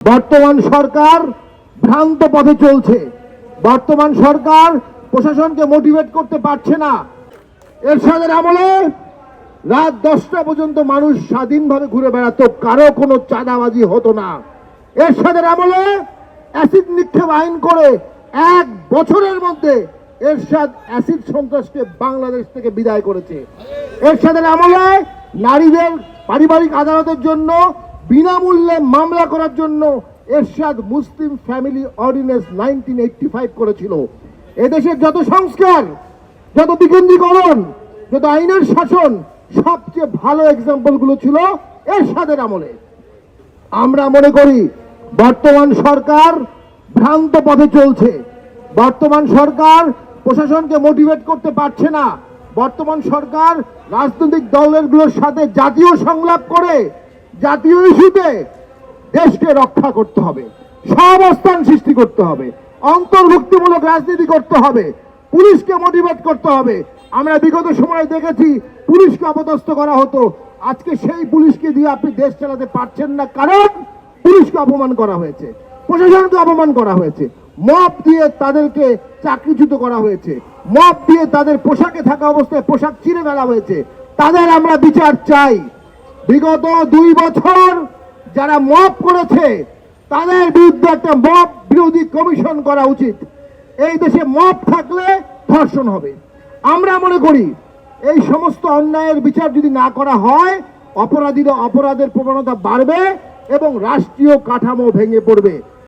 বর্তমান সরকার ভ্রান্ত পথে চলছে। বর্তমান সরকার প্রশাসনকে মোটিভেট করতে পারছে না। এরশাদের আমলে রাত 10টা পর্যন্ত মানুষ স্বাধীনভাবে ঘুরে বেড়াতো, কারো কোনো চাঁদাবাজি হতো না। এরশাদের আমলে অ্যাসিড নিক্ষেপ আইন করে 1 বছরের মধ্যে এরশাদ অ্যাসিড সন্ত্রাসকে বাংলাদেশ থেকে বিদায় করেছে। এরশাদের আমলে নারীদের পারিবারিক আদালতের জন্য বিনামূল্যে মামলা করার জন্য এরশাদ মুসলিম ফ্যামিলি অর্ডিন্যান্স 1985 করেছিল। এদেশের যত সংস্কার, যত বিকেন্দ্রীকরণ, যত আইনের শাসন, সবচেয়ে ভালো এক্সাম্পল গুলো ছিল এরশাদের আমলে। আমরা মনে করি বর্তমান সরকার ভ্রান্ত পথে চলছে। বর্তমান সরকার প্রশাসনকে মোটিভেট করতে পারছে না। বর্তমান সরকার রাজনৈতিক দলগুলোর সাথে জাতীয় সংলাপ করে জাতীয় ইস্যুতে দেশকে রক্ষা করতে হবে, সহাবস্থান সৃষ্টি করতে হবে, অন্তর্ভুক্তিমূলক রাজনীতি করতে হবে, পুলিশকে মোটিভেট করতে হবে। আমরা বিগত সময়ে দেখেছি পুলিশকে অপদস্থ করা হতো। আজকে সেই পুলিশকে দিয়ে আপনি দেশ চালাতে পারছেন না, কারণ পুলিশকে অপমান করা হয়েছে, প্রশাসনকে অপমান করা হয়েছে, মব দিয়ে তাদেরকে চাকরিচ্যুত করা হয়েছে, মব দিয়ে তাদের পোশাকে থাকা অবস্থায় পোশাক ছিঁড়ে ফেলা হয়েছে। তাদের আমরা বিচার চাই। বিগত 2 বছর যারা মব করেছে তাদের বিরুদ্ধে একটা মব বিরোধী কমিশন করা উচিত। এই দেশে মব থাকলে ধর্ষণ হবে। আমরা মনে করি এই সমস্ত অন্যায়ের বিচার যদি না করা হয়, অপরাধীরা অপরাধের প্রবণতা বাড়বে এবং রাষ্ট্রীয় কাঠামো ভেঙে পড়বে।